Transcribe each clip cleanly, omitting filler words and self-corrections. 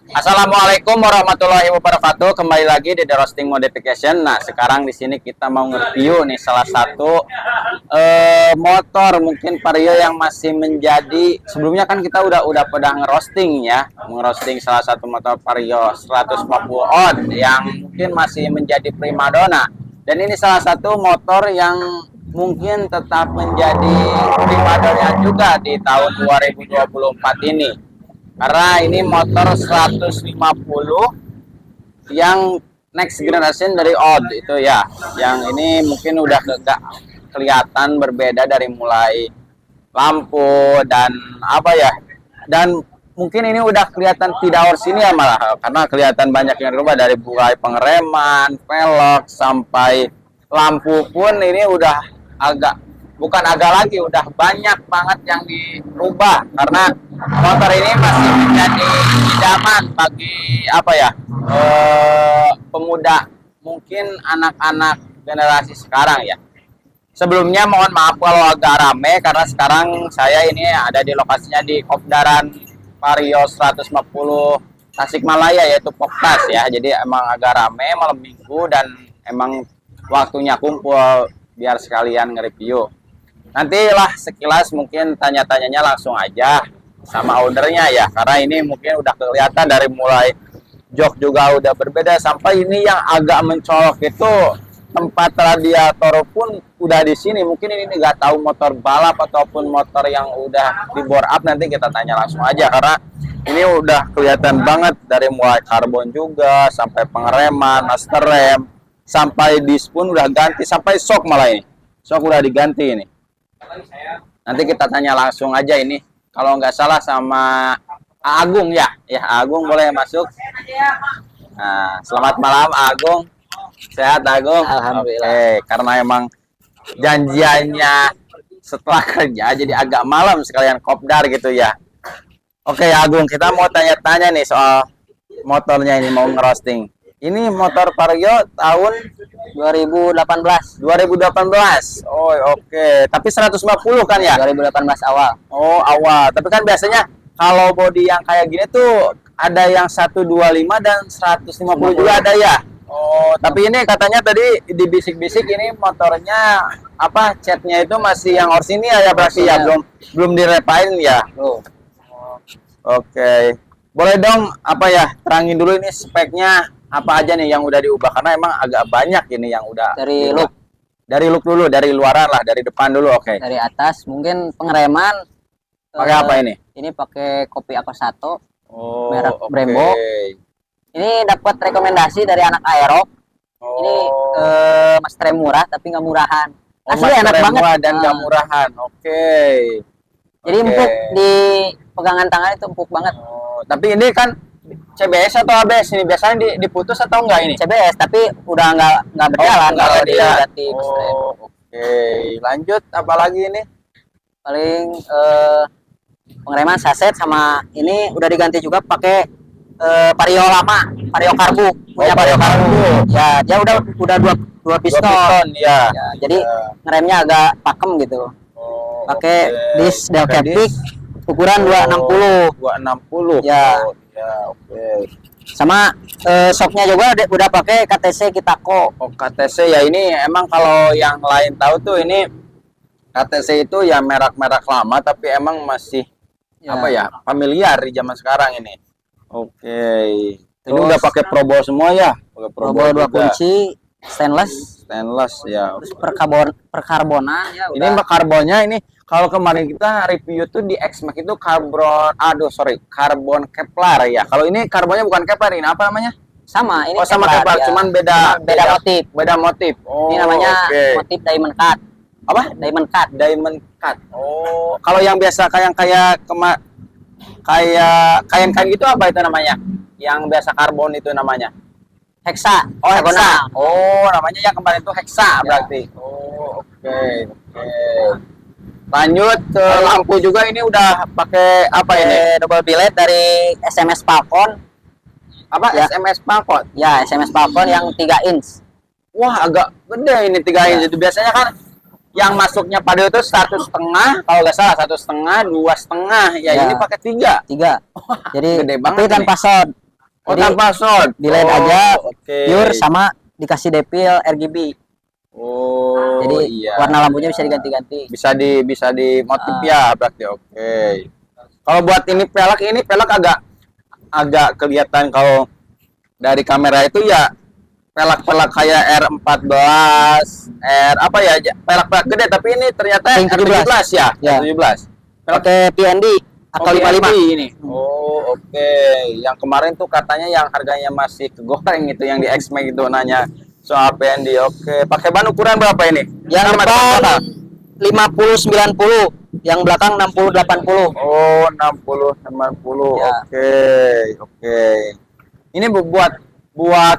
Assalamualaikum warahmatullahi wabarakatuh. Kembali lagi di The Roasting Modification. Nah, sekarang di sini kita mau nge-review nih salah satu motor mungkin Vario yang masih menjadi, sebelumnya kan kita udah pada ngerosting ya, ngerosting salah satu motor Vario 150 odd yang mungkin masih menjadi primadona. Dan ini salah satu motor yang mungkin tetap menjadi primadona juga di tahun 2024 ini. Karena ini motor 150 yang next generation dari odd itu ya. Yang ini mungkin udah gak kelihatan berbeda dari mulai lampu dan apa ya. Dan mungkin ini udah kelihatan tidak sini ya malah, karena kelihatan banyak yang berubah dari mulai pengereman, velg sampai lampu pun ini udah bukan agak lagi, udah banyak banget yang dirubah karena motor ini masih menjadi idaman bagi apa ya, pemuda, mungkin anak-anak generasi sekarang ya. Sebelumnya mohon maaf kalau agak rame karena sekarang saya ini ada di lokasinya di Kopdaran Vario 150 Tasikmalaya, yaitu Poktas ya. Jadi emang agak rame malam minggu dan emang waktunya kumpul biar sekalian nge-review. Nantilah sekilas mungkin tanya-tanyanya langsung aja sama ownernya ya, karena ini mungkin udah kelihatan dari mulai jok juga udah berbeda, sampai ini yang agak mencolok itu tempat radiator pun udah di sini. Mungkin ini nggak tahu motor balap ataupun motor yang udah di bore up, nanti kita tanya langsung aja karena ini udah kelihatan banget dari mulai karbon juga sampai pengereman, master rem, sampai disk pun udah ganti, sampai shock malah ini. Shock udah diganti ini. Nanti kita tanya langsung aja ini, kalau nggak salah sama Agung ya. Ya, Agung boleh masuk. Nah, selamat malam Agung. Sehat Agung? Alhamdulillah. Oke, karena emang janjiannya setelah kerja jadi agak malam sekalian kopdar gitu ya. Oke Agung, kita mau tanya-tanya nih soal motornya ini, mau ngerosting. Ini motor Vario tahun 2018. 2018. Oh, oke. Tapi 150 kan ya? 2018 awal. Oh, awal. Tapi kan biasanya kalau bodi yang kayak gini tuh ada yang 125 dan 150 juga ada ya? Oh, tapi ini katanya tadi di bisik-bisik ini motornya apa, catnya itu masih yang orsinil ya berarti ya, belum direpain ya? Tuh. Oke. Boleh dong apa ya, terangin dulu ini speknya apa aja nih yang udah diubah, karena emang agak banyak ini yang udah Dari diubah. look. Dari look dulu, dari luaran lah, dari depan dulu. Oke. Dari atas mungkin pengereman. Pakai apa ini? Ini pakai kopi Aqua 1. Oh, merek oke. Brembo. Ini dapat rekomendasi dari anak Aerox. Oh. Ini mas rem murah tapi nggak murahan. Oh, Asli mas enak rem banget. murah dan nggak murahan. Oke. Jadi Oke. empuk di pegangan tangan, itu empuk banget. Oh, tapi ini kan CBS atau ABS ini, biasanya diputus atau enggak ini? CBS tapi udah nggak berjalan enggak kalau berjalan. diganti mas rem. Oh, oke. Lanjut, apa lagi ini? Paling pengereman saset, sama ini udah diganti juga pakai Vario lama, Vario karbu, punya Vario karbu. Ya, dia udah dua piston. Ya. Ya, jadi Ya. ngeremnya agak pakem gitu. Oh, Pakai oke. disk Del Pakai Capic disk. ukuran 260. 260. Ya. Oh, ya, oke. Sama shocknya juga udah pakai KTC Kitako. Oh, KTC ya, ini emang kalau yang lain tahu tuh ini KTC itu ya merek-merek lama tapi emang masih Ya. apa ya, familiar di zaman sekarang ini. Oke. Ini Terus udah pakai Probo semua ya? Pakai Probo 2 juga. kunci stainless. Stainless ya. Terus perkarbonan ya Ini udah. karbonnya ini, kalau kemarin kita review tuh di X-Max itu karbon Kevlar ya. Kalau ini karbonnya bukan Kevlar, ini apa namanya? Sama, ini Oh, sama Kevlar, Kevlar, ya. cuman Beda motif. Beda motif. Oh, Ini namanya oke. motif diamond cut. Apa? Diamond cut. Diamond cut. Oh, kalau yang biasa kayak kain gitu apa itu namanya? Yang biasa karbon itu namanya? Hexa. Oh, hexa. hexagonal. Oh, namanya yang kemarin itu hexa Ya. berarti. Oh, oke. Oke. Lanjut ke lampu juga, ini udah pakai apa ini? Double billet dari SMS Falcon. Apa? Ya. SMS Falcon. Ya, SMS Falcon yang 3 inch. Wah, agak gede ini 3 inch. Itu biasanya kan yang masuknya pada itu 1,5, kalau nggak salah 1,5, 2,5 ya, Ya. ini pakai 3. 3. Jadi gede tapi banget tanpa ini. sound. Oh, Jadi, tanpa short. di LED Oh, aja, oke. pure sama dikasih depil RGB. Oh, Jadi iya. warna lampunya bisa diganti-ganti. Bisa di motif Ah. ya berarti. Oke. Kalau buat ini pelek agak kelihatan kalau dari kamera itu ya pelak-pelak kayak R14, R apa ya, pelak-pelak gede, tapi ini ternyata Ring 17. R17 ya, Ya. R17. Pakai PND atau 55. ini. Oh, oke. Yang kemarin tuh katanya yang harganya masih kegoreng itu yang di X-Max itu nanya soal PND. Oke, pakai ban ukuran berapa ini? Yang Sama depan berapa? 50-90, yang belakang 60-80. Oh, 60-80. Ya. Oke, oke. Ini buat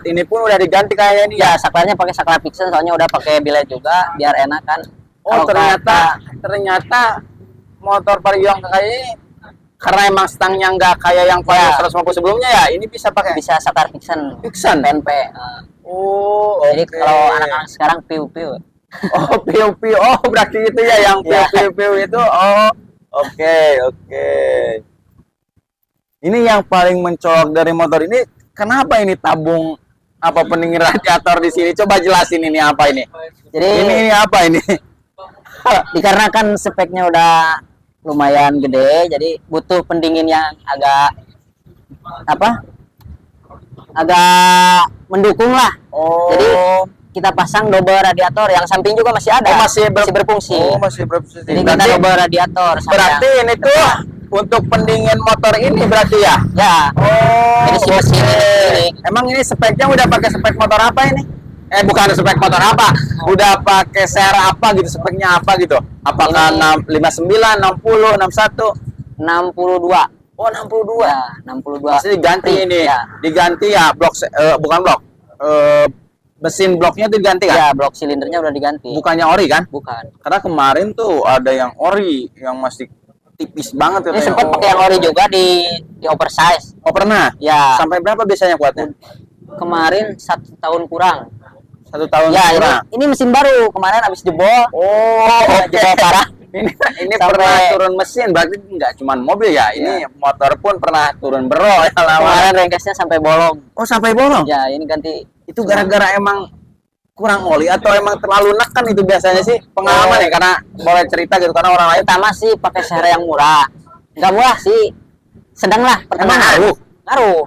ini pun udah diganti kayaknya ini ya. Ya, saklarnya pakai saklar Pixel, soalnya udah pakai bilet juga biar enak kan. Oh, Kalau ternyata motor Vario yang kayak ini karena emang stangnya nggak kayak yang Vario Ya. 150 sebelumnya ya, ini bisa pakai bisa saklar Pixel, Pixel. PNP. Oh, Jadi oke. kalau anak-anak sekarang piu-piu. Oh, piu-piu. Oh, berarti itu ya yang Ya. piu-piu itu. Oh, oke, oke. Ini yang paling mencolok dari motor ini, kenapa ini tabung apa pendingin radiator di sini? Coba jelasin ini apa ini? Jadi Ini apa ini? dikarenakan speknya udah lumayan gede, jadi butuh pendingin yang agak mendukung lah. Oh, Jadi kita pasang double radiator, yang samping juga masih ada, masih berfungsi. Oh, masih berfungsi. Jadi kita double radiator. sama Berarti yang- ini tuh untuk pendingin motor ini berarti ya? ya. Oh, Jadi si mesin ini. Emang ini speknya udah pakai spek motor apa ini? Bukan spek motor apa? Udah pakai ser apa gitu, speknya apa gitu? Apakah Ini- 59, 60, 61? 62. Oh, 62. Ya, 62. Pasti diganti Spring, ini. ya. Diganti ya bukan blok. Mesin bloknya itu diganti kan? Ya, blok silindernya udah diganti. Bukannya ori kan? Bukan. Karena kemarin tuh ada yang ori yang masih tipis banget Ini katanya. sempat pakai yang ori juga di oversize. Oh, pernah? Ya, Sampai berapa biasanya kuatnya? kemarin 1 tahun kurang. 1 tahun Ya, kurang. ini mesin baru, kemarin habis jebol. Oh, oke. Jebol parah. Ini Sampai- pernah turun mesin, berarti nggak cuma mobil ya. Ini motor pun pernah turun bero ya lama. Kemarin rengkesnya sampai bolong. Oh, sampai bolong. Ya, ini ganti. Itu gara-gara emang kurang oli atau emang terlalu neken itu biasanya sih pengalaman ya, karena boleh cerita gitu karena orang lain. Pertama sih pakai ser yang murah. Nggak murah sih, sedang lah. Emang pertengahan. ngaruh? Ngaruh.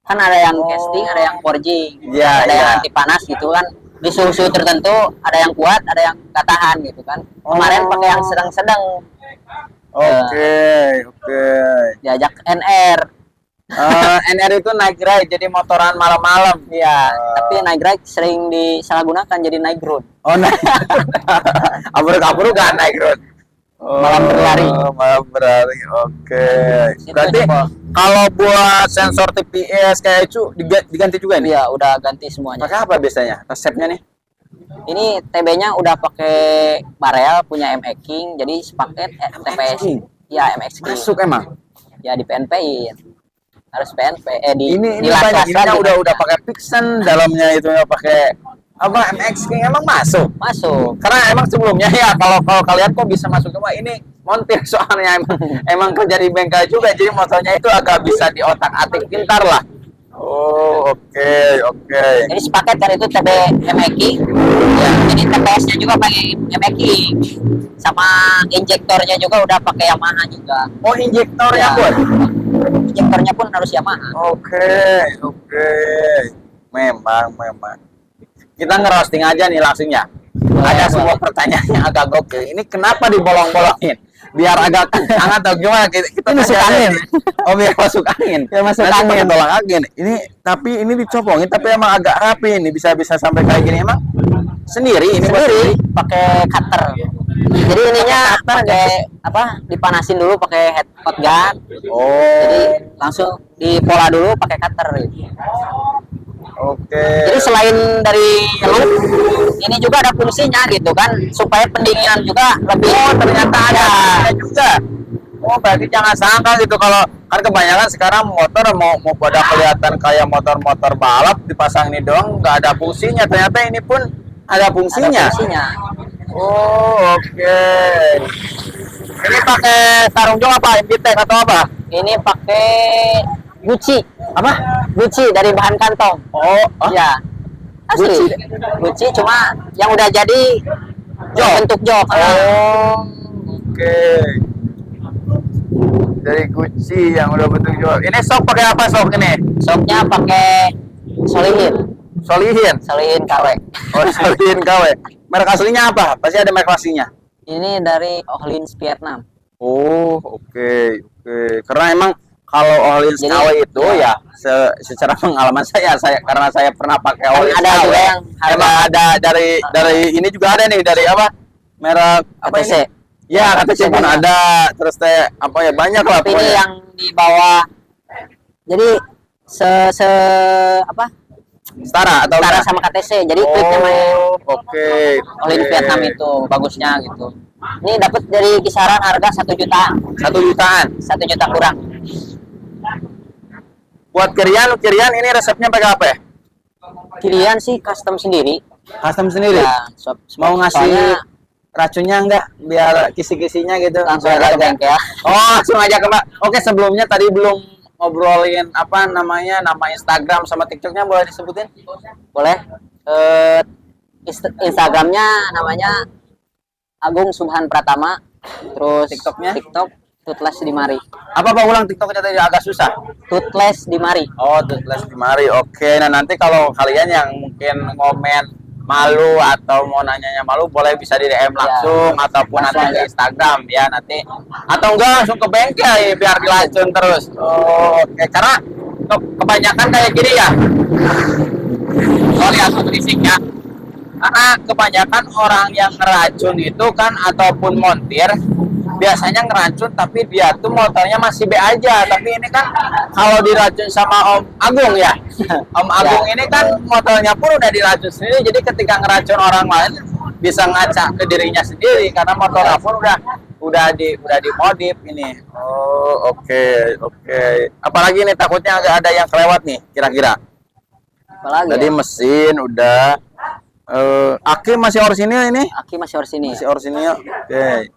Kan ada yang Oh. casting, ada yang forging, Iya, ada yang iya. anti panas gitu kan. Di suhu-suhu tertentu ada yang kuat, ada yang nggak tahan gitu kan. Kemarin Oh. pakai yang sedang-sedang, Oke, oke. diajak NR. NR itu night ride, jadi motoran malam-malam. Ya, tapi night ride sering disalahgunakan jadi night road. Oh, naik. Abur-abur gak naik road. Oh, Malam berlari. Malam berlari. Oke. Itu Berarti jebol. kalau buat sensor TPS kayak itu diganti juga nih. Ya, udah ganti semuanya. Pakai apa biasanya? Resepnya nih? Ini TB-nya udah pakai barel punya MX King, jadi sepaket TPS. King? Ya, MX King. Masuk emang. Ya di PNP-in. Harus PNP di Ini las banyak. lasan Ini juga udah pakai Pixen dalamnya itu ya pakai apa MX King emang masuk. masuk. Karena emang sebelumnya ya kalau kalian kok bisa masuk cuma ini montir soalnya emang kerja di bengkel juga jadi motornya itu agak bisa di otak-atik pintar lah. Oh, oke, oke. Jadi sepaket kan itu TB MX King. Ya, jadi TPS-nya juga pakai MX King. Sama injektornya juga udah pakai Yamaha juga. Oh, injektornya Ya. pun. Injektornya pun harus Yamaha. Oke, oke. Memang. Kita ngerosting aja nih langsung ya. Ada Boleh, semua pertanyaan yang agak gokil. Ini kenapa dibolong-bolongin? Biar agak kencang atau gimana? Kita Ini masuk tanya aja angin. nih. Oh, biar masuk angin. Biar masuk Nanti angin. pakai tolak angin. Ini tapi ini dicopongin tapi emang agak rapi ini bisa sampai kayak gini emang sendiri ini buat Sendiri pakai cutter. Jadi ininya pakai apa? Dipanasin dulu pakai hot gun. Oh, Jadi langsung dipola dulu pakai cutter. oke. Jadi selain dari loop, ini juga ada fungsinya gitu kan, supaya pendinginan juga lebih. Oh, ternyata ada juga. Oh, berarti jangan sangka gitu kalau kan kebanyakan sekarang motor mau pada kelihatan kayak motor-motor balap dipasang ini doang nggak ada fungsinya. Ternyata ini pun ada Ada fungsinya. fungsinya. Oh, oke. Ini pakai sarung jok apa? Invitec atau apa? Ini pakai Gucci. Apa? Gucci dari bahan kantong. Oh, Ya, asli. Gucci. Gucci cuma yang udah jadi Jok. bentuk jok. Oh, oke. Dari Gucci yang udah bentuk jual. Ini sok pakai apa sok ini? Soknya pakai Solihin. Solihin. Solihin KW. Oh, Solihin KW. Merek aslinya apa? Pasti ada merek aslinya. Ini dari Ohlins Vietnam. Oh, oke, oke. Karena emang kalau Ohlins Jadi, KW itu ya. ya secara pengalaman saya karena saya pernah pakai Kan Ohlins ada KW. juga yang harga- Emang ada dari ini juga ada nih dari apa? Merek apa KTC. ini? Ya, KTC pun banyak. ada. Terus teh apa ya banyak lah Tapi ini pokoknya. yang di bawah. Jadi apa? Setara atau Setara enggak? sama KTC. Jadi klipnya main Oh, oke. Ohlins oke. Vietnam itu bagusnya gitu. Ini dapat dari kisaran harga 1 jutaan. 1 jutaan. 1 juta kurang. Buat kirian ini resepnya pakai apa ya? Kirian sih custom sendiri. Custom sendiri. Ya, Mau ngasih soalnya racunnya enggak biar kisi-kisinya gitu. langsung Biar aja ke ada. bengkel. Oh, langsung aja ke Mbak. Oke, sebelumnya tadi belum ngobrolin apa namanya, nama Instagram sama TikToknya boleh disebutin? Boleh. Instagramnya namanya Agung Subhan Pratama. Terus TikToknya? TikTok Tutles di Mari. Apa Pak ulang TikToknya tadi agak susah? Tutles di Mari. Oh, tulis di mari. Oke, nah nanti kalau kalian yang mungkin komen malu atau mau nanyanya malu boleh bisa di DM langsung ataupun Langsung nanti aja. di Instagram ya nanti atau enggak langsung ke bengkel ya biar dilacun terus. Oh, oke, karena kebanyakan kayak gini ya. Sorry aku berisiknya. Karena kebanyakan orang yang ngeracun itu kan ataupun montir biasanya ngeracun tapi dia tuh motornya masih B aja, tapi ini kan kalau diracun sama Om Agung ya Om Agung ini kan motornya pun udah diracun sendiri, jadi ketika ngeracun orang lain bisa ngaca ke dirinya sendiri karena motornya pun udah dimodif ini. Oh, oke, oke. Apalagi nih takutnya agak ada yang kelewat nih kira-kira. Apalagi Tadi ya? mesin udah aki masih orisinil ini? Aki masih harus ini. Masih orisinil. Oke.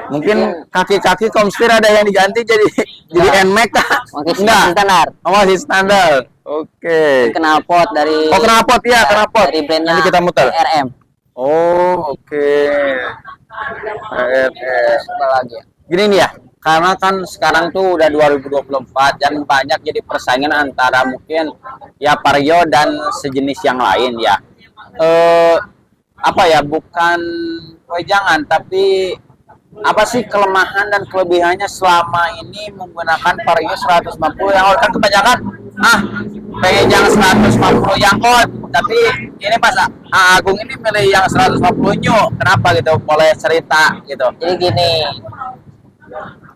Mungkin kaki-kaki komstir ada yang diganti jadi NMAX kah? Oke, Enggak. standar. Oh, masih standar. Oke. Knalpot dari Oh, knalpot ya, knalpot. dari brandnya Nanti kita muter. RM. Oh, oke. Apa lagi ya? Gini nih ya, karena kan sekarang tuh udah 2024 dan banyak jadi persaingan antara mungkin ya Vario dan sejenis yang lain ya. Apa ya, bukan wejangan tapi apa sih kelemahan dan kelebihannya selama ini menggunakan Vario 150 yang old? Kan kebanyakan pengen yang 150 yang old, tapi ini pas Agung ini milih yang 150 new. Kenapa gitu? Boleh cerita gitu. Jadi gini,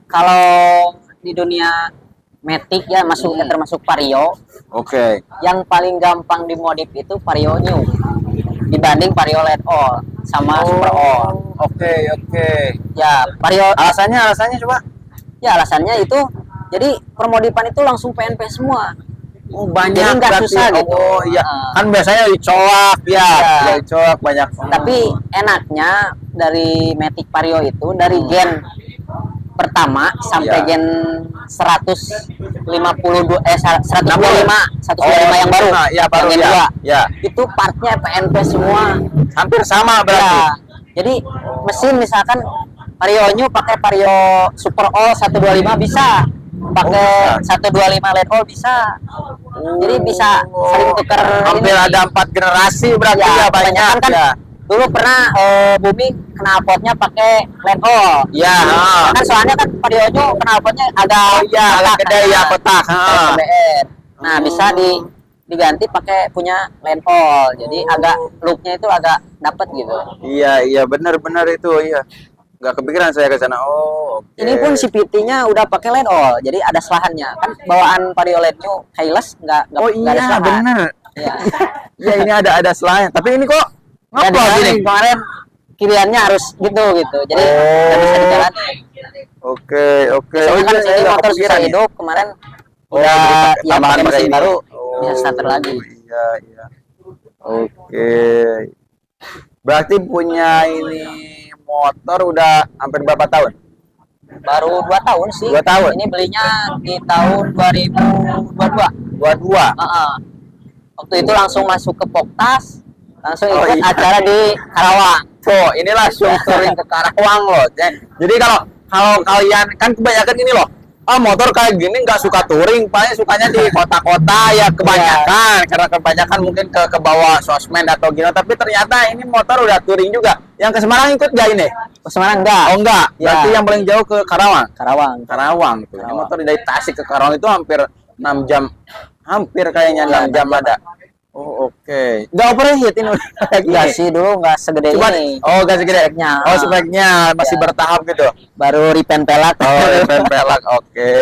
kalau di dunia Matic ya termasuk Vario, Oke. yang paling gampang dimodif itu Vario New dibanding Vario Let All sama Super All. Oke, oke. Ya, Vario Alasannya coba. ya alasannya itu jadi permodifan itu langsung PNP semua. Oh, banyak Jadi nggak berarti. susah gitu. Oh, iya. Ah. Kan biasanya dicoak ya. Iya. Ya, dicoak banyak. Tapi enaknya dari Matic Vario itu dari gen pertama sampai Iya. gen 152 125 yang baru. Nah, ya baru yang gen ya. dua. Ya. Itu partnya PNP semua. Hampir sama berarti. Ya. Jadi mesin misalkan Vario New pakai Vario Super All 125 bisa. Pakai 125 LED All bisa. Jadi bisa saling tukar Hampir ini. ada 4 generasi berarti Ya, ya, banyak kebanyakan kan ya. dulu pernah booming knalpotnya pakai LED all. Ya, Kan soalnya kan Varionya knalpotnya agak iya, agak kotak, gede ya, kotak. KBR. Nah, bisa diganti pakai punya LED all. Jadi agak looknya itu agak dapet gitu. Iya, benar-benar itu, iya. Nggak kepikiran saya ke sana. Oh, oke. Ini pun CVT-nya udah pakai LED all. Jadi ada selahannya. Kan bawaan Vario LED New Keyless nggak Oh nggak ada iya, selahan. benar. Iya. Iya, ini ada selain. Tapi ini kok Dan ngapa gini? kemarin kiriannya harus gitu. Jadi nggak bisa dijalani. Oke. Soalnya kan iya, ini nggak motor kepikiran susah ya. hidup kemarin Oh, udah jadi ya tambahan pakai mesin ini. baru Oh, bisa starter lagi. Iya. Oke. Berarti punya ini motor udah hampir berapa tahun? Baru 2 tahun sih. 2 tahun. Ini belinya di tahun 2022. 22. Heeh. Waktu itu langsung masuk ke Poktas, langsung Oh, ikut iya. acara di Karawang. Tuh, ini langsung touring ke Karawang loh. Jadi kalau kalian kan kebanyakan ini loh. Motor kayak gini nggak suka touring, paling sukanya di kota-kota ya kebanyakan. Karena kebanyakan mungkin ke bawah sosmed atau gimana. Tapi ternyata ini motor udah touring juga. Yang ke Semarang ikut nggak ini? Ke Semarang enggak? Oh enggak. Ya. Berarti yang paling jauh ke Karawang. Karawang. Karawang tuh. Ini Karawang. motor dari Tasik ke Karawang itu hampir 6 jam. Hampir kayaknya 6 jam ada. Oh, oke. Nggak overheat ini udah kayak gini. Enggak sih, dulu enggak segede Coba, ini. oh gak segede. Speknya. Oh speknya masih Ya. bertahap gitu. Baru repaint pelak. Oh rem pelak, oke.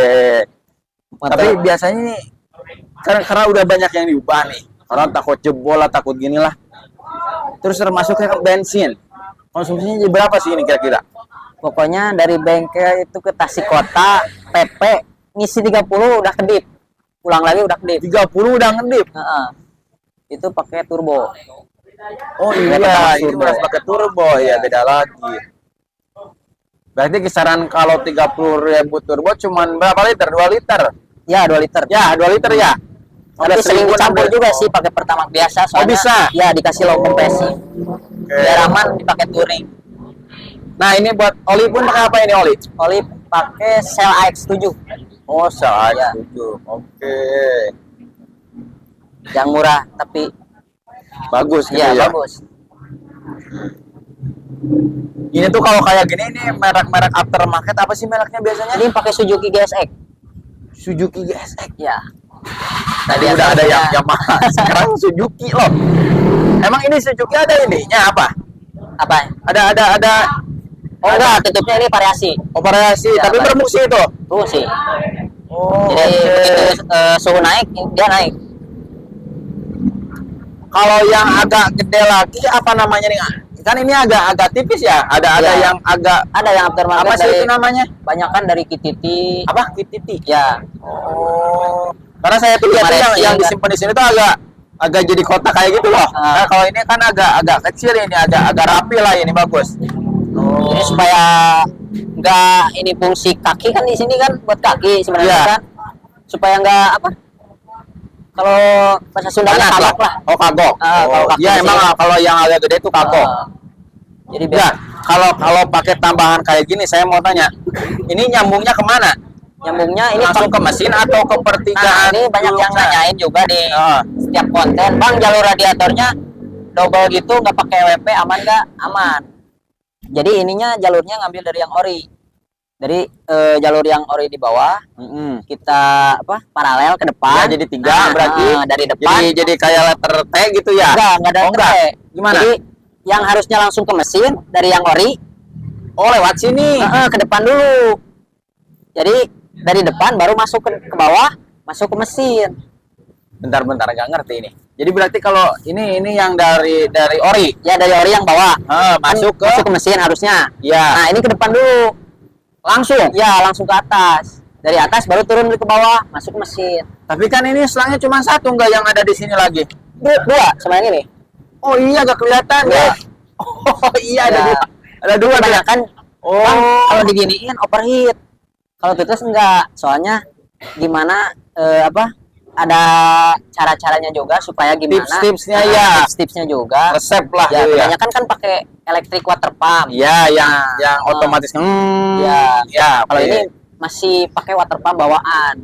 Tapi biasanya nih karena udah banyak yang diubah nih. Orang takut jebol lah, takut gini lah. Terus termasuk kayak bensin. Konsumsinya jadi berapa sih ini kira-kira? Pokoknya dari bengkel itu ke Tasik Kota, PP ngisi 30 udah kedip. Pulang lagi udah kedip. 30 udah ngedip. Heeh. Itu pakai turbo. Oh Beda iya, sama ini turbo. harus pakai turbo ya, beda lagi. Berarti kisaran kalau 30.000 turbo cuman berapa liter? 2 liter. Ya, 2 liter. Ya, 2 liter ya. Tapi sering dicampur juga sih pakai Pertamax biasa soalnya. bisa? Ya, dikasih low kompresi. Oke. Biar aman dipakai touring. Nah, ini buat oli pun pakai apa ini oli? Oli pakai Shell AX7 Oh, saya Ya. setuju. Oke. yang murah tapi Bagus gitu ya, ya. bagus. Ini tuh kalau kayak gini ini merek-merek aftermarket apa sih mereknya biasanya? Ini pakai Suzuki GSX. Suzuki GSX. Ya. Tadi udah ada yang Yamaha, sekarang Suzuki loh. Emang ini Suzuki ada ininya apa? Apa? Ada Oh enggak, tutupnya ini variasi. operasi, Ya, tapi baik. berfungsi itu. Tuh sih. Oh, Jadi begitu suhu naik, dia naik. Kalau yang agak gede lagi apa namanya nih? Kan ini agak tipis ya. Ada Ya. yang agak Ada yang aftermarket apa sih dari itu namanya? banyakan dari Kititi. Apa? Kititi. Ya. Oh. Karena saya tuh lihat Racing, yang kan? disimpan di sini tuh agak jadi kotak kayak gitu loh. Ah. Nah, kalau ini kan agak kecil ini, agak rapi lah ini bagus. Jadi supaya nggak ini fungsi kaki kan di sini kan buat kaki sebenarnya Iya. kan. Supaya nggak apa? Kalau bahasa Sundanya Panas kagok lah. Oh, kagok. Kalau kaki Iya, di emang sini. kalau yang agak gede itu kagok. Jadi Ya, biar kalau pakai tambahan kayak gini, saya mau tanya, ini nyambungnya kemana? nyambungnya ini Langsung ke mesin atau ke Nah, pertigaan? ini banyak yang dulu? nanyain juga di Ah. setiap konten, Bang, jalur radiatornya double gitu nggak pakai WP aman nggak? Aman. Jadi ininya jalurnya ngambil dari yang ori. Dari jalur yang ori di bawah Mm-mm. kita apa paralel ke depan. Ya, jadi 3 Nah, berarti. dari depan. Jadi kayak letter T gitu ya? Enggak ada Oh, enggak. T. Gimana? Jadi yang harusnya langsung ke mesin dari yang ori Oh, lewat sini. ke depan dulu. Jadi dari depan baru masuk ke bawah, masuk ke mesin. Bentar, nggak ngerti ini. Jadi berarti kalau ini yang dari ori, Ya dari ori yang bawah masuk ke, masuk ke mesin harusnya. ya Nah, ini ke depan dulu. langsung. Ya, langsung ke atas. Dari atas baru turun ke bawah, masuk ke mesin. Tapi kan ini selangnya cuma satu, nggak yang ada di sini lagi. Dua sama yang ini. Oh iya, nggak kelihatan Dua. ya. Oh iya, ada Ya. dua. Ada dua. Kebanyakan Oh. Bang, kalau diginiin overheat. Kalau tutus enggak. Soalnya gimana apa? Ada cara-caranya juga supaya gimana Tips-tipsnya Nah, ya. tips-tipsnya juga. Resep lah Ya, gitu ya. kebanyakan kan pakai electric water pump. Iya, yang Nah, otomatis. Ya. Ya. Kalau oke. ini masih pakai water pump bawaan.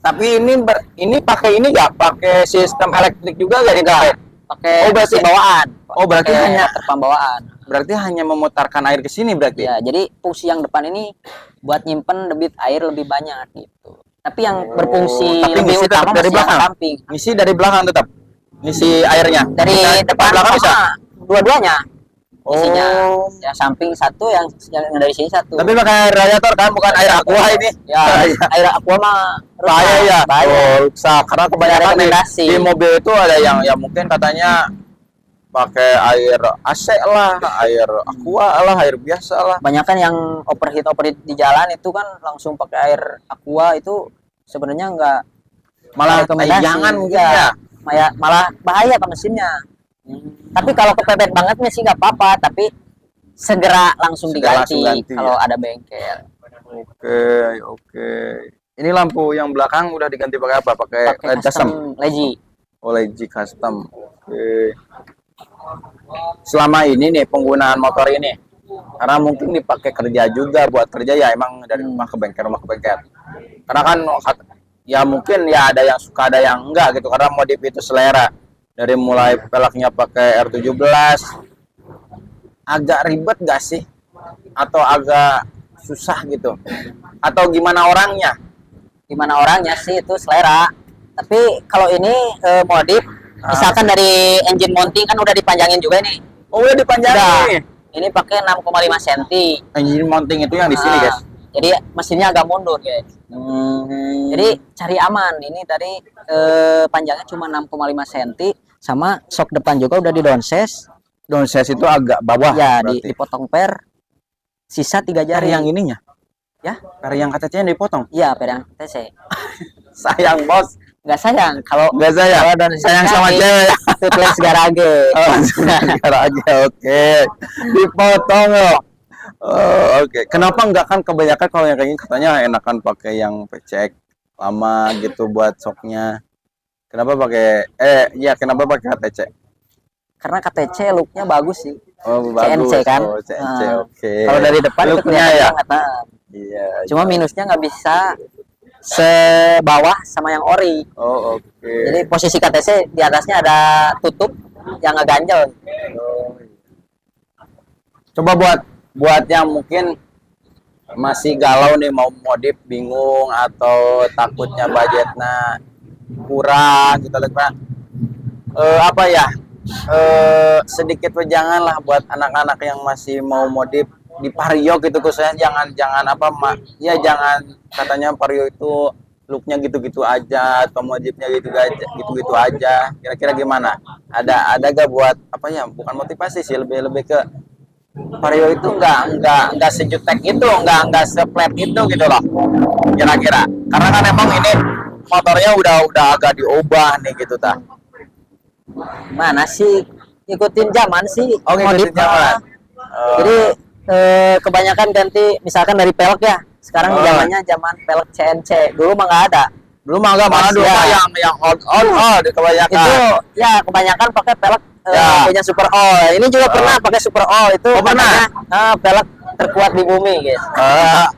Tapi ini pakai ini nggak? Pakai sistem elektrik juga nggak kita? Pakai Oh, berarti- mesin bawaan. Oh, berarti Pakai hanya- water pump bawaan. Berarti hanya memutarkan air ke sini berarti. Ya, jadi fungsi yang depan ini buat nyimpen debit air lebih banyak gitu. Tapi yang berfungsi tapi lebih ngisi tetap utama dari masih yang belakang? samping. Ngisi dari belakang tetap. Ngisi airnya. Dari depan belakang bisa. sama dua-duanya. Isinya Oh. yang samping satu, yang dari sini satu. Tapi pakai air radiator kan, bukan air aqua ini. Ya, air aqua mah Bahaya ya. Bahaya. Oh, rusak. Karena kebanyakan rekomendasi. di mobil itu ada yang ya mungkin katanya pakai air AC lah, air aqua lah, air biasa lah. Banyakan yang overheat di jalan itu kan langsung pakai air aqua itu sebenarnya enggak Malah rekomendasi. jangan mungkin Ya. ya. Malah bahaya ke mesinnya. Tapi kalau kepepet bangetnya sih nggak apa-apa, tapi segera langsung Segera diganti langsung ganti, kalau ya. ada bengkel. Oke, oke. Ini lampu yang belakang udah diganti pakai apa? Pakai Pakai LED custom. Legi. Oh, LED custom. Oke. Selama ini nih penggunaan motor ini, karena mungkin dipakai kerja juga, buat kerja ya emang dari rumah ke bengkel, rumah ke bengkel. Karena kan ya mungkin ya ada yang suka, ada yang enggak gitu, karena modif itu selera. Dari mulai peleknya pakai R17, agak ribet gak sih? Atau agak susah gitu? Atau gimana orangnya? Gimana orangnya sih itu selera. Tapi kalau ini modif, misalkan dari engine mounting kan udah dipanjangin juga nih. Oh, udah dipanjangin Udah. nih. Ini pakai 6,5 cm. Engine mounting itu yang di sini, guys. Jadi mesinnya agak mundur, guys. Jadi cari aman. Ini tadi panjangnya cuma 6,5 cm, sama sok depan juga udah di downsize. Downsize itu agak bawah. Ya, berarti. dipotong per sisa 3 jari. Per yang ininya? Ya, per yang KTC-nya dipotong. iya, per yang TC. Sayang, Bos. Nggak sayang kalau Nggak sayang. kalau downsize Sayang sama cewek. Toothless garage. Oh, garage, oke. Dipotong loh. Oh, oke. Kenapa enggak, kan kebanyakan kalau yang kayak gini katanya enakan pakai yang PCX lama gitu buat soknya. Kenapa pakai ya kenapa pakai KTC? Karena KTC looknya bagus sih. Oh, CNC bagus. kan. Oh, CNC, oke. Kalau dari depan itu Looknya kelihatan ya. banget. Nah. Iya. Cuma minusnya nggak bisa sebawah sama yang ori. Oh, oke. Jadi posisi KTC di atasnya ada tutup yang ngeganjel. Coba buat yang mungkin masih galau nih mau modif, bingung atau takutnya budgetnya kurang gitu loh, Pak. Apa ya? Sedikit wejangan lah buat anak-anak yang masih mau modif di Vario gitu, khususnya jangan apa ya jangan katanya Vario itu looknya gitu-gitu aja atau modifnya gitu-gitu aja. Kira-kira gimana? Ada gak buat apa ya? Bukan motivasi sih, lebih ke Vario itu nggak sejutek itu, nggak seplet itu gitu loh. Kira-kira. Karena kan emang ini motornya udah agak diubah nih gitu tah. Mana sih ikutin zaman sih. Oh, ngikutin zaman. Jadi kebanyakan ganti misalkan dari pelek ya. Sekarang zamannya zaman pelek CNC. Dulu mah nggak ada. Dulu mah nggak, mana dulu mah yang on kebanyakan. Itu ya kebanyakan pakai pelek punya Super All. Ini juga pernah pakai Super All itu. Pernah. Pelek terkuat di bumi, guys.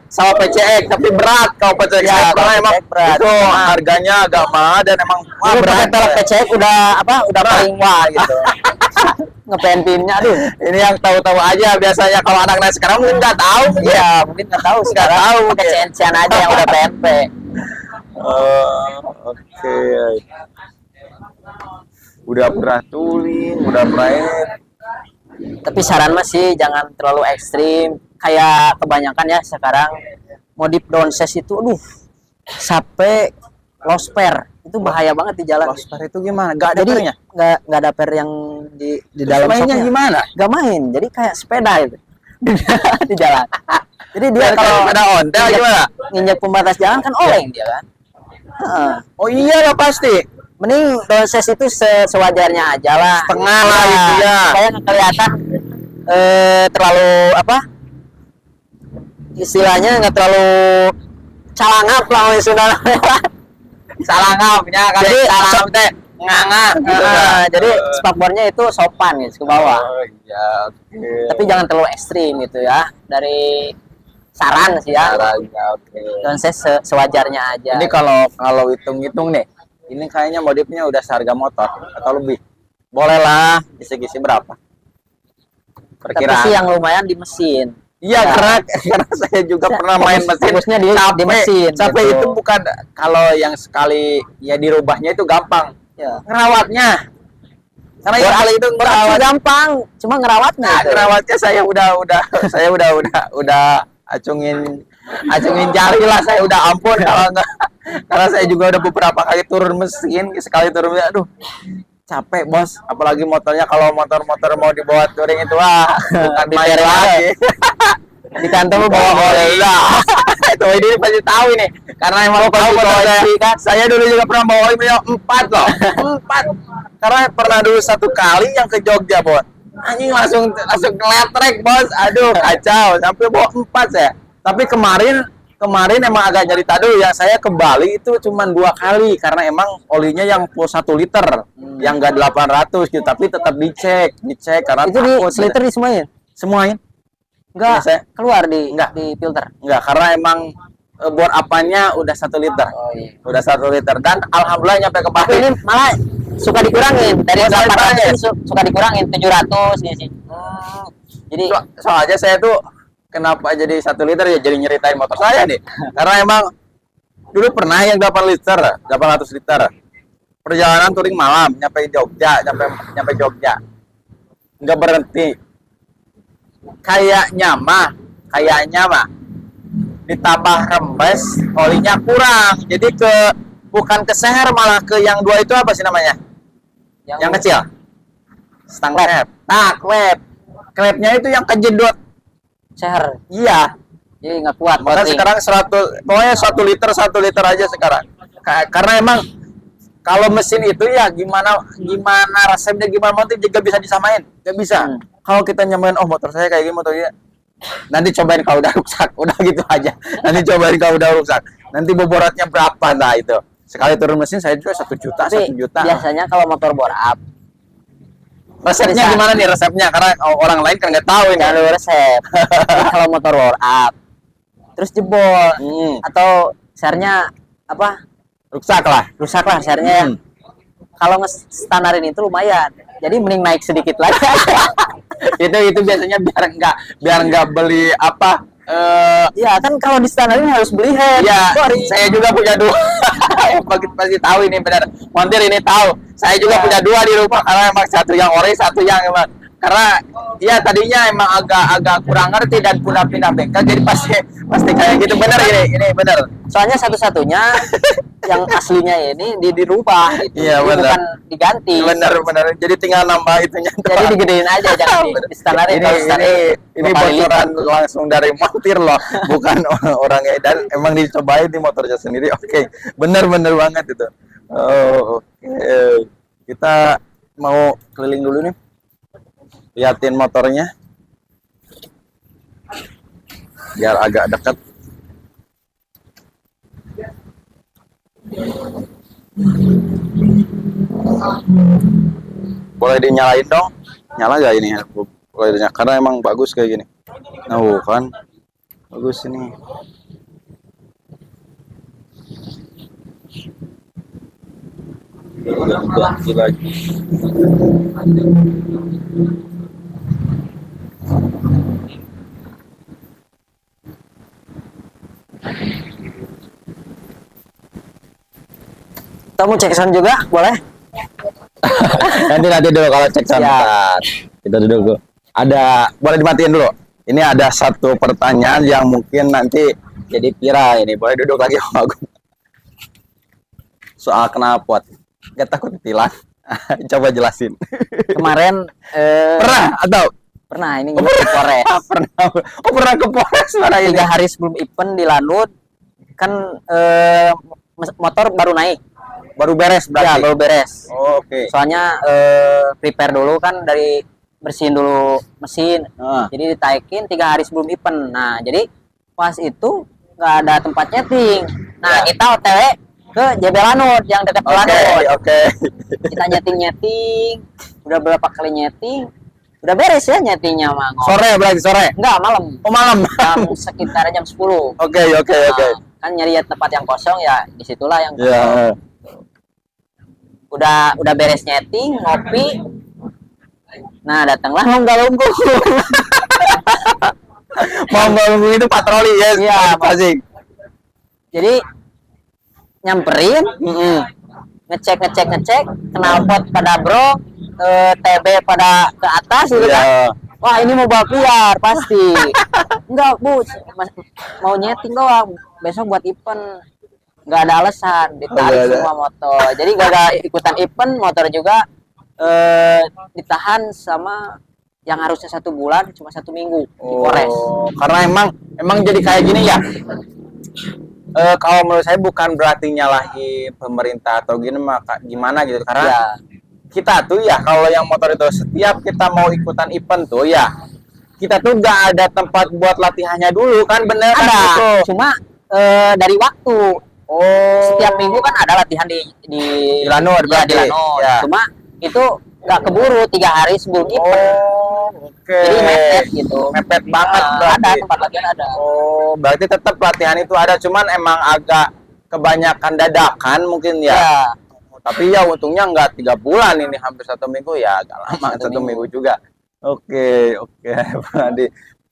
Sama PCX tapi berat kalau PCX Ya, karena emang berat. itu harganya agak mahal dan emang Berat. Pelek PCX udah paling wah gitu. Ngepen pinnya, aduh. Ini yang tahu-tahu aja biasanya, kalau anak-anak sekarang mungkin nggak tahu. Iya, mungkin nggak tahu sekarang. tahu, Pakai oke. CNC aja yang udah PNP. Oke. Udah pernah tuling, udah pernah ini. Tapi saran masih jangan terlalu ekstrim. Kayak kebanyakan ya sekarang modif downsize itu, aduh, sampai lost pair itu bahaya banget di jalan. Lost pair itu gimana? Gak ada Jadi pernya? nggak ada pair yang di dalam mainnya shopnya. gimana? Nggak main. Jadi kayak sepeda itu di jalan. Jadi dia kalau ada ontel gimana? nginjak pembatas jalan kan oleng dia kan. Heeh. Oh iya lah pasti. Mending downsize itu sewajarnya aja lah. Setengah lah gitu ya. Supaya nggak kelihatan terlalu apa? Istilahnya nggak terlalu calangap lah misalnya. Salangapnya kan. Jadi salangap teh nganga gitu kan. jadi spakbornya itu sopan gitu ke bawah. Oh iya, oke. Tapi jangan terlalu ekstrim gitu ya. Dari saran sih ya. Caranya, oke. Downsize sewajarnya aja. Ini kalau hitung-hitung nih, ini kayaknya modifnya udah seharga motor atau lebih. Boleh lah, kisi-kisi berapa? Tapi sih yang lumayan di mesin. Iya, karena saya juga pernah main mesin. Fokusnya di mesin. Capek gitu. itu bukan kalau yang sekali ya dirubahnya itu gampang. Ya. Ngerawatnya. Karena yang kali itu Berat sih gampang, cuma ngerawatnya. Nah, itu. ngerawatnya saya udah acungin jari lah, saya udah ampun kalau enggak, karena saya juga udah beberapa kali turun mesin, sekali turun aduh capek bos, apalagi motornya kalau motor-motor mau dibawa touring itu bukan main lagi. Di kantor bawa oli. Nah, itu ini pasti tahu ini, karena emang tahu motor saya dulu juga pernah bawa oli 4 loh, 4, karena pernah dulu satu kali yang ke Jogja bos, anjing langsung keletrek bos, aduh kacau, sampai bawa 4 saya. Tapi kemarin kemarin emang agak nyari tadu ya, saya ke Bali itu cuma 2 kali karena emang olinya yang full 1 liter yang enggak 800 gitu, tapi tetap dicek karena Itu di takut. seliter disemuain? Semuanya Enggak, saya keluar di enggak. di filter. enggak, karena emang bor apanya udah 1 liter. Oh iya. Udah 1 liter dan alhamdulillah nyampe ke Tapi Bali. ini malah suka dikurangin dari Suka 800 dikurangin. ini suka dikurangin 700 gitu sih. Jadi Soalnya saya tuh kenapa jadi 1 liter ya, jadi nyeritain motor saya nih. Karena emang dulu pernah yang 8 liter, 800 liter. Perjalanan touring malam, nyampe Jogja, nyampe Jogja. Nggak berhenti. Kayaknya mah ditambah rembes, olinya kurang. Jadi bukan ke seher, malah ke yang 2 itu apa sih namanya? Yang kecil. Stang klep. Nah, klep. Klepnya itu yang kejedot. seher. Iya. Jadi nggak kuat. Makanya battery. sekarang 100, pokoknya 1 liter aja sekarang. Karena emang kalau mesin itu ya gimana resepnya, gimana motif juga bisa disamain, nggak bisa. Kalau kita nyamain, oh motor saya kayak gini, motornya nanti cobain kalau udah rusak, udah gitu aja. Nanti cobain kalau udah rusak. Nanti boboratnya berapa, nah itu. Sekali turun mesin saya juga 1 juta, Tapi 1 juta. biasanya kalau motor bore up Resepnya bisa. gimana nih resepnya? Karena orang lain kan nggak tahu ini. jangan lupa resep. Jadi kalau motor bore up terus jebol atau sernya apa Rusak lah. rusak lah sernya ya. Kalau standarin itu lumayan. Jadi mending naik sedikit lagi. itu biasanya biar nggak beli apa. Ya kan kalau di standarin harus beli head. Iya, Bori. saya juga punya 2. Pasti tahu ini benar. Montir ini tahu. Saya juga punya 2 di rumah karena emang satu yang ori, satu yang emang karena ya tadinya emang agak kurang ngerti dan pindah bengkel, jadi pasti kayak gitu. Benar ini benar. Soalnya satu-satunya yang aslinya ini dirubah gitu. Iya, Jadi benar. bukan diganti. Benar. Jadi tinggal nambah itunya. Jadi digedein aja jangan di standarin. Kalau standarin ini dua kali bocoran lipat. langsung dari montir loh, bukan orang edan. Emang dicobain di motornya sendiri. Oke, bener banget itu. Oh, oke. Kita mau keliling dulu nih, liatin motornya, biar agak dekat. Boleh dinyalain dong? Nyala gak ini? Boleh dinyalain, karena emang bagus kayak gini. Nah, kan bagus ini. Ganti lagi. Kamu cek sound juga boleh? Nanti dulu kalau cek sound. Ya. Kita duduk dulu. Boleh dimatiin dulu. Ini ada satu pertanyaan yang mungkin nanti jadi viral ini. Boleh duduk lagi Om Agung. Soal knalpot. Gak takut ditilang. Coba jelasin. Kemarin Pernah atau? pernah ini nginep di Polres. Pernah ke Polres mana ini? 3 hari sebelum event di Lanut kan motor baru naik. Baru beres Ya, berarti. baru beres. Oke. Soalnya prepare dulu kan dari bersihin dulu mesin. Nah. Jadi ditaikin 3 hari sebelum event. Nah, jadi pas itu nggak ada tempat nyeting. Nah, Ya. kita OTW ke JB Lanut yang dekat Lanut. Oke. Kita nyeting. Udah berapa kali nyeting? Udah beres ya nyetingnya mah. Sore berarti sore. Enggak, malam. Oh malam. Jam sekitar jam 10. Oke. Nah, kan nyari tempat yang kosong ya disitulah yang kosong. Ya. Udah beres nyeting, ngopi. Nah, datanglah Monggalunggu. Monggalunggu itu patroli ya. Iya, pasti. Jadi nyamperin, ngecek, knalpot pada bro, TB pada ke atas gitu kan. Iya. Wah, ini mau balap liar pasti. Enggak, Bu. Mau nyeting doang. Besok buat event. Nggak ada alasan, ditarik semua motor. Jadi gak ada ikutan event, motor juga ditahan sama yang harusnya 1 bulan cuma 1 minggu di Polres. Karena emang jadi kayak gini ya. Kalau menurut saya bukan berarti nyalahin pemerintah atau gimana gitu, karena Ya, kita tuh ya kalau yang motor itu setiap kita mau ikutan event tuh ya kita tuh nggak ada tempat buat latihannya dulu kan, bener kan ada. gitu. Cuma dari waktu. Oh. Setiap minggu kan ada latihan di Lanur ya, di berarti. Lanur. Ya. Cuma itu nggak keburu 3 hari sebelum event. Oh, oke. Jadi mepet gitu. Mepet banget Ada berarti. tempat latihan ada. Oh, berarti tetap latihan itu ada, cuman emang agak kebanyakan dadakan mungkin ya. Ya, Tapi ya untungnya nggak 3 bulan ini, hampir 1 minggu ya, agak lama 1 minggu juga. Oke, oke.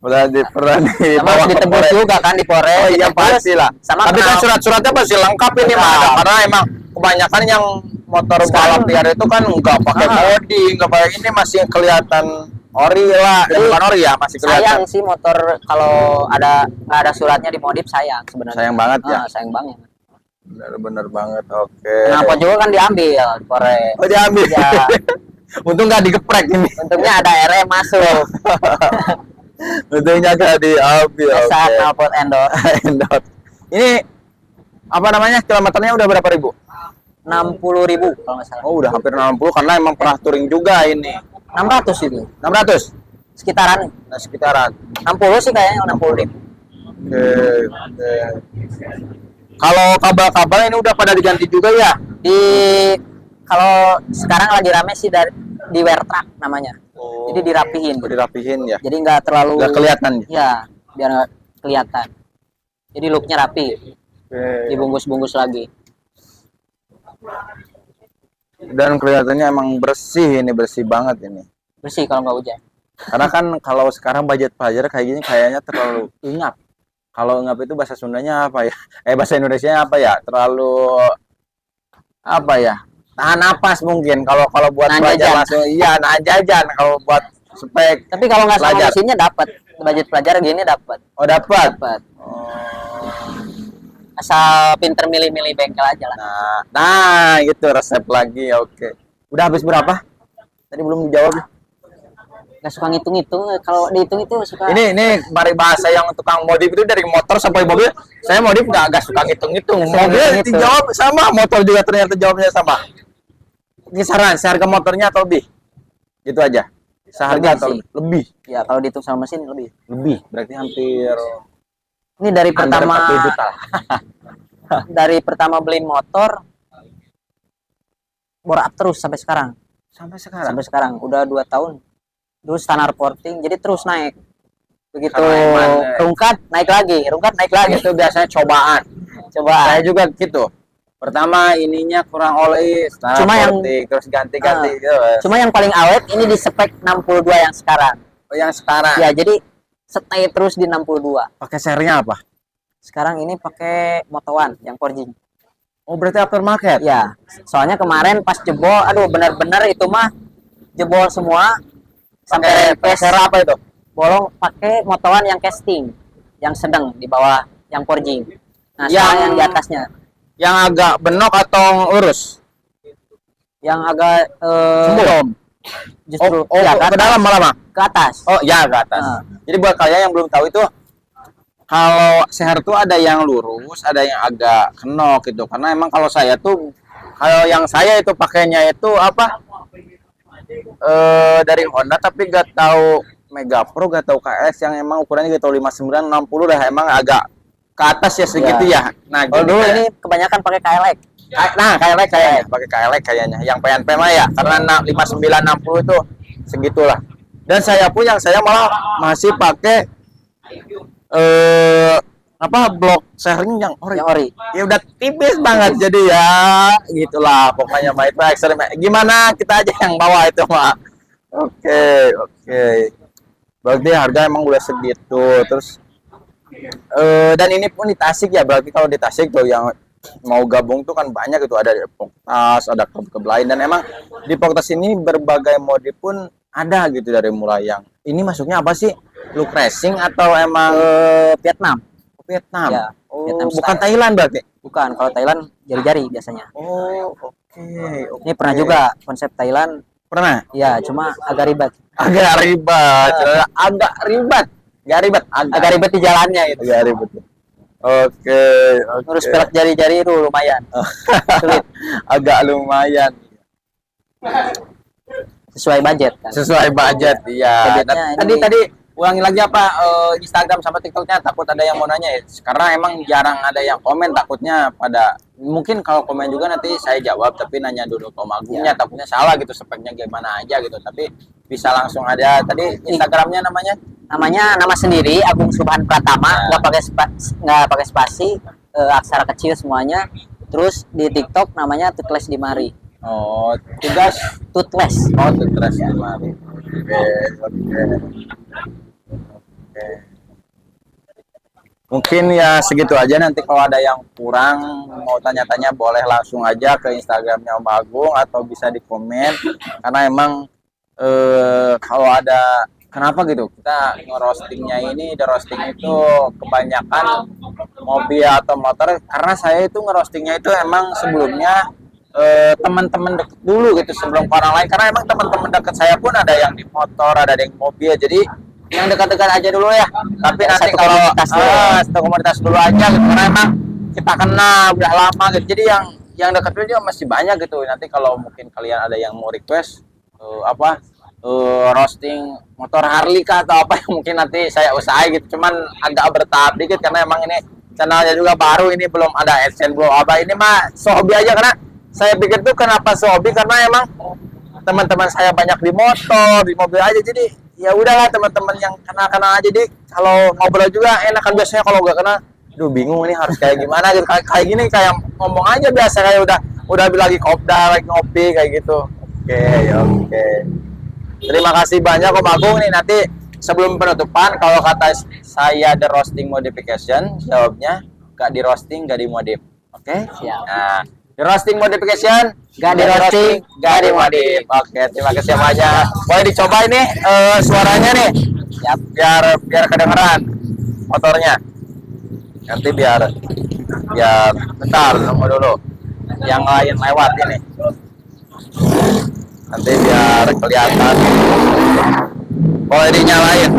Pernah di sama dibawa harus ke ditebus Polres. juga kan di Polres. Oh iya ditebus. pasti lah. Sama Tapi kan kenal. surat-suratnya pasti lengkap ini mah, Lengkap. karena emang kebanyakan yang motor balap liar itu kan nggak pakai bodi, nggak pakai ini, masih kelihatan ori lah. Jadi, Bukan ori ya, masih kelihatan. Sayang sih motor kalau nggak ada suratnya dimodif, sayang sebenarnya. Sayang banget ya. Sayang banget. Bener-bener banget. Oke. Kenapa juga kan diambil di Polres. Oh diambil. Ya. Untung nggak digeprek ini. Untungnya ada RM masuk. Untungnya nggak diambil. Saat Oke. knalpot endorse. Endot. Ini apa namanya, kilometernya udah berapa ribu? 60.000 kalau nggak salah. Oh udah hampir 60 karena emang pernah touring juga ini. 600 itu 600? sekitaran. Nah sekitaran. 60 sih kayaknya 60.000. Oke, oke. Kalau kabel-kabel ini udah pada diganti juga ya? Kalau sekarang lagi rame sih di wear track namanya. Oh. Jadi dirapihin. Dirapihin ya? Jadi nggak terlalu Nggak kelihatan ya? Ya, biar nggak kelihatan. Jadi looknya rapi, Oke. dibungkus-bungkus lagi. Dan kelihatannya emang bersih ini, bersih banget ini. Bersih kalau nggak hujan. Karena kan kalau sekarang budget pelajar kayak gini kayaknya terlalu ingap. Kalau ingap itu bahasa Sundanya apa ya? Bahasa Indonesianya apa ya? Terlalu apa ya? Tahan napas mungkin. Kalau buat Nahan pelajar jajan. langsung iya nahan jajan. Kalau buat spek Tapi kalau nggak sama pelajar. mesinnya dapat. Budget pelajar gini dapat. Oh dapat. Dapat. Asal pinter milih-milih bengkel aja lah. Nah itu resep lagi. Oke. Udah habis berapa? Tadi belum dijawab. Nggak suka ngitung-ngitung. Kalau dihitung itu suka. Ini mari bahasa yang tukang modif itu dari motor sampai mobil. Saya modif nggak suka ngitung-ngitung. Suka Mobil ngitung-ngitung. dijawab sama, motor juga ternyata jawabnya sama. Kisaran seharga motornya atau lebih? Gitu aja. Seharga Lebih atau sih. lebih? Ya kalau dihitung sama mesin lebih. Lebih. Berarti hampir Ini dari hampir pertama 40 juta. dari pertama beli motor bore up terus sampai sekarang. Sampai sekarang. Sampai sekarang udah 2 tahun. Dulu standar porting jadi terus naik. Begitu Karena emang, rungkat naik lagi. Itu biasanya cobaan. Coba. Saya juga gitu. Pertama ininya kurang oli, Cuma yang- terus ganti-ganti gitu. Cuma yang paling awet ini di spek 62 yang sekarang. Oh, yang sekarang. Ya, jadi stay terus di 62. Pakai serinya apa? Sekarang ini pakai Moto1 yang forging. Oh, berarti aftermarket. Ya, soalnya kemarin pas jebol, aduh benar-benar itu mah jebol semua sampai Pakai ser apa itu? bolong, pakai Moto1 yang casting, yang sedang di bawah yang forging. Nah, Yang- sekarang yang di atasnya, Yang agak benok atau lurus? yang agak Belum. justru Oh, ya, ke dalam malah, Mak? ke atas. Oh, ya ke atas. Nah. Jadi buat kalian yang belum tahu itu, kalau seher tuh ada yang lurus, ada yang agak kenok gitu. Karena emang kalau yang saya itu pakainya itu apa? Dari Honda tapi gak tahu Mega Pro, gak tahu KS yang emang ukurannya gak tahu 59 60 lah, emang agak ke atas ya segitu ya. Nah, Kalau gini dulu kayak- ini kebanyakan pakai KLX. Nah, KLX kayaknya, pakai KLX kayaknya. Yang PNP mah ya, karena 59 60 itu segitulah. Dan saya pun yang saya malah masih pakai blok sharing yang ori. Yang ori. Ya udah tipis banget jadi ya gitulah pokoknya mah itu ekstrem. Gimana kita aja yang bawa itu mah. Oke. Berarti harga emang udah segitu. Terus dan ini pun di Tasik ya, berarti kalau di Tasik tuh yang mau gabung tuh kan banyak itu, ada di Poktas, ada klub-klub lain, dan emang di Poktas ini berbagai mode pun ada gitu, dari mulai yang ini masuknya apa sih, look racing atau emang Vietnam. Vietnam? Ya, Oh, Vietnam bukan style. Thailand berarti? Bukan, kalau Thailand jari-jari biasanya. Oh, oke. Ini pernah juga konsep Thailand. Pernah? Ya, cuma agak ribet. Agak ribet. Agak ribet. Gak ribet, Agak ribet di jalannya gitu. Agak ribet. Oke. Ngurus pelek jari-jari itu lumayan. Sulit. Agak lumayan. Sesuai budget kan. Sesuai budget, iya. Budgetnya Tadi ini- tadi ulangi lagi apa Instagram sama TikToknya, takut ada yang mau nanya ya. Karena emang jarang ada yang komen, takutnya pada mungkin kalau komen juga nanti saya jawab tapi nanya dulu ke Om Agungnya, takutnya salah gitu speknya gimana aja gitu. Tapi bisa langsung ada tadi Instagramnya namanya. Namanya nama sendiri Agung Subhan Pratama, nggak pakai spasi, aksara kecil semuanya. Terus di TikTok namanya Tutles Dimari. Oh, tugas. Tutles. Oh, tugas Dimari. Oke, oke. Oke. Mungkin ya segitu aja, nanti kalau ada yang kurang mau tanya-tanya boleh langsung aja ke Instagramnya Om Agung atau bisa di komen, karena emang kalau ada kenapa gitu kita ngerostingnya ini, the roasting itu kebanyakan mobil atau motor, karena saya itu ngerostingnya itu emang sebelumnya teman-teman deket dulu gitu sebelum ke orang lain, karena emang teman-teman deket saya pun ada yang di motor, ada yang mobil, jadi yang dekat-dekat aja dulu ya. Tapi nanti Satu kalau komunitas dulu. satu komunitas dulu aja gitu, karena emang kita kenal udah lama gitu. Jadi yang dekat dulu juga masih banyak gitu. Nanti kalau mungkin kalian ada yang mau request roasting motor Harley kah atau apa yang mungkin nanti saya usahain gitu. Cuman agak bertahap dikit karena emang ini channelnya juga baru, ini belum ada AdSense belum apa, ini mah hobi aja. Karena saya pikir tuh kenapa hobi, karena emang teman-teman saya banyak di motor, di mobil aja, jadi ya udahlah teman-teman yang kenal-kenal aja deh. Kalau ngobrol juga enak kan, biasanya kalau nggak kenal, duh bingung ini harus kayak gimana gitu. Kayak gini kayak ngomong aja biasa, kayak udah lagi kopdar, lagi ngopi kayak gitu. Oke, oke. Terima kasih banyak Om Agung nih. Nanti sebelum penutupan, kalau kata saya the roasting modification, jawabnya gak di roasting, gak dimodif. Oke? Siap. Nah, the roasting modification, Gak di roasting, gak dimodif. Oke, terima kasih banyak. Boleh dicoba ini suaranya nih, ya, biar kedengeran motornya. Nanti biar bentar, tunggu dulu. Yang lain lewat ini. Nanti biar kelihatan. Boleh dinyalain.